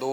2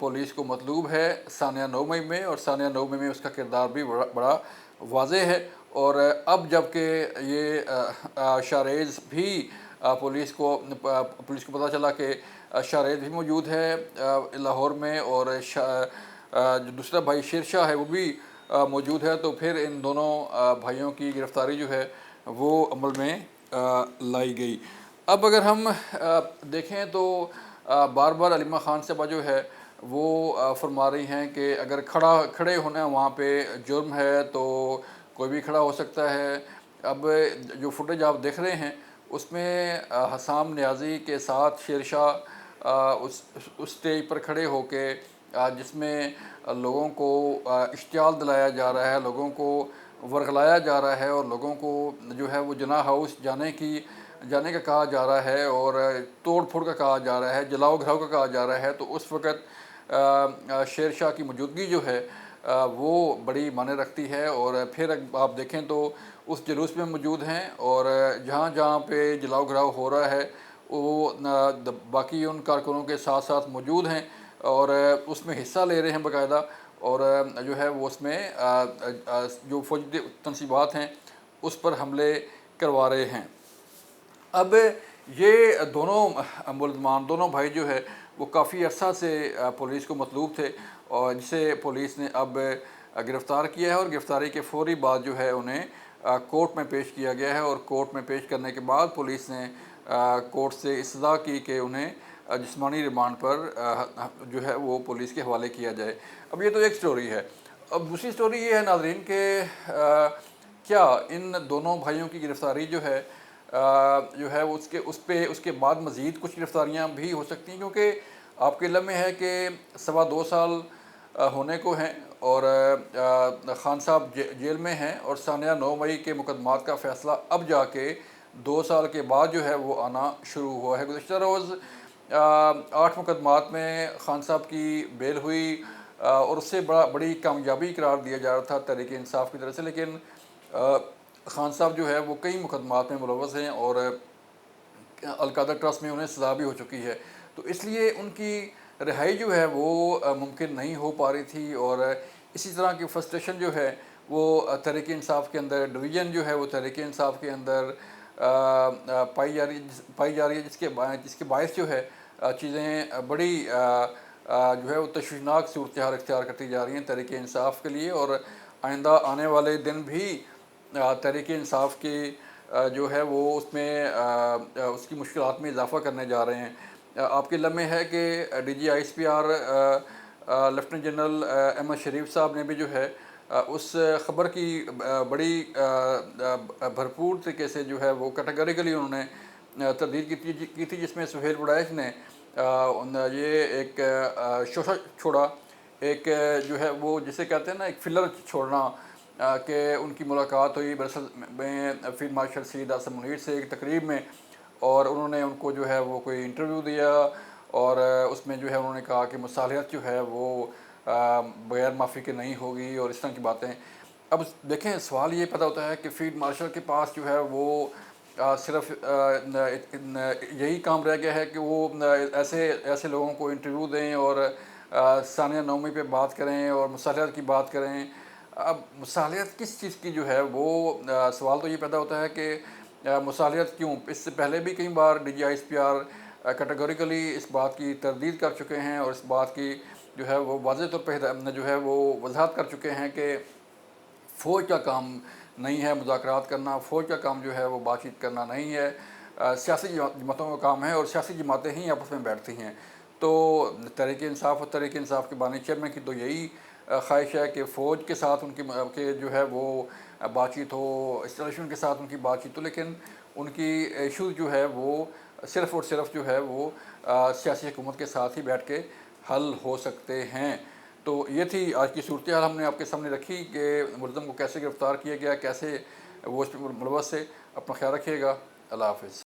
police کو مطلوب ہے ثانیہ 9 مئی میں، اور ثانیہ 9 مئی میں اس کا کردار بھی بڑا واضح ہے۔ اور اب جب کہ یہ شاریز بھی پولیس کو پتہ چلا کہ شاریز بھی موجود ہے لاہور میں، اور جو دوسرا بھائی شیر شاہ ہے وہ بھی موجود ہے، تو پھر ان دونوں بھائیوں کی گرفتاری جو ہے وہ عمل میں لائی گئی۔ اب اگر ہم دیکھیں تو بار بار علیمہ خان صاحبہ جو ہے وہ فرما رہی ہیں کہ اگر کھڑے ہونا وہاں پہ جرم ہے تو کوئی بھی کھڑا ہو سکتا ہے۔ اب جو فوٹیج آپ دیکھ رہے ہیں اس میں حسام نیازی کے ساتھ شیر شاہ اس اسٹیج پر کھڑے ہو کے جس میں لوگوں کو اشتعال دلایا جا رہا ہے، لوگوں کو ورغلایا جا رہا ہے، اور لوگوں کو جو ہے وہ جناح ہاؤس جانے کا کہا جا رہا ہے، اور توڑ پھوڑ کا کہا جا رہا ہے، جلاؤ گھراؤ کا کہا جا رہا ہے، تو اس وقت شیر شاہ کی موجودگی جو ہے وہ بڑی معنی رکھتی ہے۔ اور پھر آپ دیکھیں تو اس جلوس میں موجود ہیں، اور جہاں جہاں پہ جلاؤ گھراؤ ہو رہا ہے وہ باقی ان کارکنوں کے ساتھ ساتھ موجود ہیں، اور اس میں حصہ لے رہے ہیں باقاعدہ، اور جو ہے وہ اس میں جو فوجی تنصیبات ہیں اس پر حملے کروا رہے ہیں۔ اب یہ دونوں ملزمان، دونوں بھائی جو ہے وہ کافی عرصہ سے پولیس کو مطلوب تھے، اور جسے پولیس نے اب گرفتار کیا ہے، اور گرفتاری کے فوری بعد جو ہے انہیں کورٹ میں پیش کیا گیا ہے، اور کورٹ میں پیش کرنے کے بعد پولیس نے کورٹ سے استدعا کی کہ انہیں جسمانی ریمانڈ پر جو ہے وہ پولیس کے حوالے کیا جائے۔ اب یہ تو ایک سٹوری ہے۔ اب دوسری سٹوری یہ ہے ناظرین کہ کیا ان دونوں بھائیوں کی گرفتاری جو ہے اس کے بعد مزید کچھ گرفتاریاں بھی ہو سکتی ہیں، کیونکہ آپ کے علم میں ہے کہ 2.25 سال ہونے کو ہیں، اور خان صاحب جیل میں ہیں، اور ثانیہ 9 مئی کے مقدمات کا فیصلہ اب جا کے 2 سال کے بعد جو ہے وہ آنا شروع ہوا ہے۔ گزشتہ روز 8 مقدمات میں خان صاحب کی بیل ہوئی، اور اس سے بڑی کامیابی قرار دیا جا رہا تھا تحریک انصاف کی طرف سے، لیکن خان صاحب جو ہے وہ کئی مقدمات میں ملوث ہیں، اور القادر ٹرسٹ میں انہیں سزا بھی ہو چکی ہے، تو اس لیے ان کی رہائی جو ہے وہ ممکن نہیں ہو پا رہی تھی، اور اسی طرح کی فرسٹریشن جو ہے وہ تحریک انصاف کے اندر، ڈویژن جو ہے وہ تحریک انصاف کے اندر پائی جا رہی ہے، جس کے باعث جو ہے چیزیں بڑی جو ہے وہ تشویشناک صورتحال اختیار کرتی جا رہی ہیں تحریک انصاف کے لیے، اور آئندہ آنے والے دن بھی تحریک انصاف کی جو ہے وہ اس کی مشکلات میں اضافہ کرنے جا رہے ہیں۔ آپ کے علم میں ہے کہ D G I S P R lieutenant general Ahmed Sharif صاحب نے بھی جو ہے اس خبر کی بڑی بھرپور طریقے سے جو ہے وہ کیٹیگریکلی انہوں نے تردید کی تھی، جس میں سہیل وڑائچ نے یہ ایک شوشہ چھوڑا، ایک جو ہے وہ جسے کہتے ہیں نا ایک فلر چھوڑنا، کہ ان کی ملاقات ہوئی برسل میں فیلڈ مارشل سید اعظم منیر سے ایک تقریب میں، اور انہوں نے ان کو جو ہے وہ کوئی انٹرویو دیا، اور اس میں جو ہے انہوں نے کہا کہ مصالحت جو ہے وہ بغیر معافی کے نہیں ہوگی، اور اس طرح کی باتیں۔ اب دیکھیں سوال یہ پیدا ہوتا ہے کہ فیلڈ مارشل کے پاس جو ہے وہ صرف یہی کام رہ گیا ہے کہ وہ ایسے لوگوں کو انٹرویو دیں، اور ثانیہ 9 مئی پہ بات کریں، اور مصالحت کی بات کریں۔ اب مصالحت کس چیز کی جو ہے وہ سوال تو یہ پیدا ہوتا ہے کہ مصالحت کیوں؟ اس سے پہلے بھی کئی بار D G I S P R categorically اس بات کی تردید کر چکے ہیں، اور اس بات کی جو ہے وہ واضح طور پہ جو ہے وہ وضاحت کر چکے ہیں کہ فوج کا کام نہیں ہے مذاکرات کرنا، فوج کا کام جو ہے وہ بات چیت کرنا نہیں ہے، سیاسی جماعتوں کا کام ہے، اور سیاسی جماعتیں ہی آپس میں بیٹھتی ہیں۔ تو تحریک انصاف اور تحریک انصاف کے بانی چیئرمین کی تو یہی خواہش ہے کہ فوج کے ساتھ ان کی جو ہے وہ بات چیت ہو، اسٹیلیشن کے ساتھ ان کی بات چیت ہو، لیکن ان کی ایشوز جو ہے وہ صرف اور صرف جو ہے وہ سیاسی حکومت کے ساتھ ہی بیٹھ کے حل ہو سکتے ہیں۔ تو یہ تھی آج کی صورتحال ہم نے آپ کے سامنے رکھی کہ ملزم کو کیسے گرفتار کیا گیا، کیسے وہ اس پہ ملوث سے۔ اپنا خیال رکھیے گا، اللہ حافظ۔